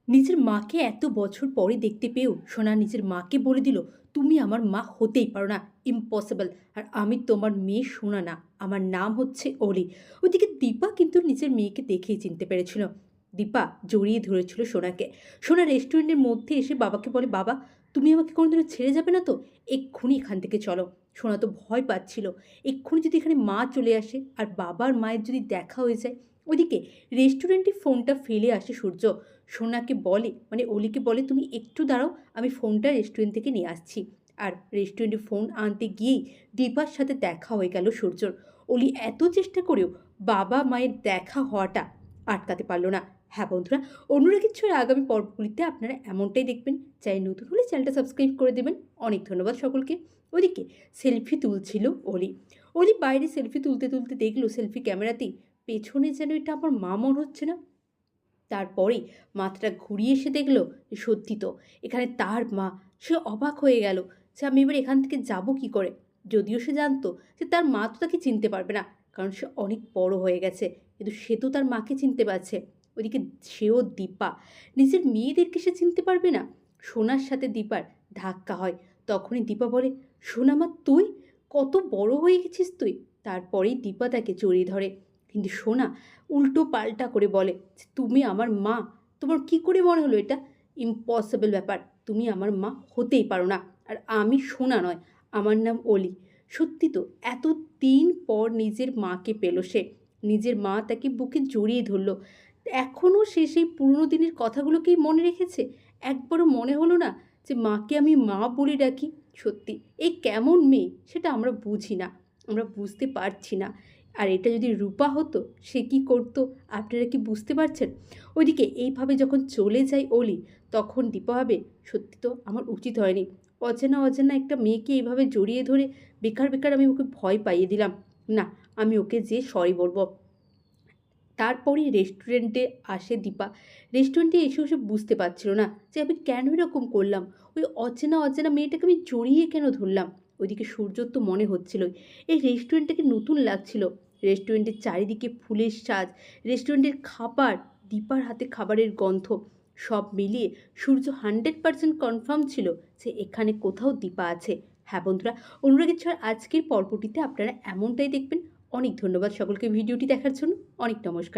নিজের মাকে এত বছর পরে দেখতে পেয়েও সোনা নিজের মাকে বলে দিল, তুমি আমার মা হতেই পারো না, ইম্পসিবল। আর আমি তোমার মেয়ে সোনা না, আমার নাম হচ্ছে অলি। ওদিকে দীপা কিন্তু নিজের মেয়েকে দেখেই চিনতে পেরেছিল। দীপা জড়িয়ে ধরেছিল সোনাকে। সোনা রেস্টুরেন্টের মধ্যে এসে বাবাকে বলে, বাবা তুমি আমাকে কোনোদিনও ছেড়ে যাবে না তো? এক্ষুনি এখান থেকে চলো। সোনা তো ভয় পাচ্ছিল, এক্ষুনি যদি এখানে মা চলে আসে আর বাবার মায়ের যদি দেখা হয়ে যায়। ওদিকে রেস্টুরেন্টে ফোনটা ফেলে আসে সূর্য। সোনাকে বলে, মানে অলিকে বলে, তুমি একটু দাঁড়াও, আমি ফোনটা রেস্টুরেন্ট থেকে নিয়ে আসছি। আর রেস্টুরেন্টে ফোন আনতে গিয়েই দীপার সাথে দেখা হয়ে গেল সূর্যর। অলি এত চেষ্টা করেও বাবা মায়ের দেখা হওয়াটা আটকাতে পারলো না। হ্যাঁ বন্ধুরা, অনুরাগীর আগামী পর্বগুলিতে আপনারা এমনটাই দেখবেন। চাই নতুন হলে চ্যানেলটা সাবস্ক্রাইব করে দেবেন। অনেক ধন্যবাদ সকলকে। ওদিকে সেলফি তুলছিল অলি। অলি বাইরে সেলফি তুলতে তুলতে দেখলো সেলফি ক্যামেরাতেই পেছনে যেন এটা আমার মা মনে হচ্ছে না। তারপরেই মাথাটা ঘুরিয়ে এসে দেখল যে সত্যি তো এখানে তার মা। সে অবাক হয়ে গেল যে আমি এবার এখান থেকে যাব কি করে। যদিও সে জানতো যে তার মা তো তাকে চিনতে পারবে না, কারণ সে অনেক বড় হয়ে গেছে, কিন্তু সে তো তার মাকে চিনতে পারছে। ওইদিকে সেও দীপা, নিজের মেয়েদেরকে সে চিনতে পারবে না। সোনার সাথে দীপার ধাক্কা হয়। তখনই দীপা বলে, সোনা মা তুই কত বড় হয়ে গেছিস তুই। তারপরেই দীপা তাকে জড়িয়ে ধরে, কিন্তু সোনা উল্টো পাল্টা করে বলে যে তুমি আমার মা। তোমার কি করে মনে হলো এটা? ইম্পসিবল ব্যাপার, তুমি আমার মা হতেই পারো না। আর আমি সোনা নয়, আমার নাম অলি। সত্যি তো এত দিন পর নিজের মাকে পেল সে। নিজের মা তাকে বুকে জড়িয়ে ধরলো। এখনও সে সেই পুরনো দিনের কথাগুলোকেই মনে রেখেছে। একবারও মনে হলো না যে মাকে আমি মা বলে ডাকি। সত্যি এই কেমন মেয়ে সেটা আমরা বুঝি না, আমরা বুঝতে পারছি না। আর এটা যদি রূপা হতো সে কি করতো আপনারা কি বুঝতে পারছেন? ওইদিকে এইভাবে যখন চলে যায় অলি, তখন দীপা ভাবে, সত্যি তো আমার উচিত হয়নি। অচেনা অচেনা একটা মেয়েকে এইভাবে জড়িয়ে ধরে বেকার বেকার আমি ওকে ভয় পাইয়ে দিলাম। না, আমি ওকে যে সরি বলবো। তারপরেই রেস্টুরেন্টে আসে দীপা। রেস্টুরেন্টে এসেও সে বুঝতে পারছিল না যে আমি কেন এরকম করলাম। ওই অচেনা অচেনা মেয়েটাকে আমি জড়িয়ে কেন ধরলাম। ওইদিকে সূর্যর তো মনে হচ্ছিল এই রেস্টুরেন্টটাকে নতুন লাগছিল। রেস্টুরেন্টের চারিদিকে ফুলের সাজ, রেস্টুরেন্টের খাবার, দীপার হাতে খাবারের গন্ধ, সব মিলিয়ে সূর্য 100% কনফার্ম ছিল যে এখানে কোথাও দীপা আছে। হ্যাঁ বন্ধুরা, অনুরাগের ছোঁয়ার আজকের পর্বটিতে আপনারা এমনটাই দেখবেন। অনেক ধন্যবাদ সকলকে ভিডিওটি দেখার জন্য। অনেক নমস্কার।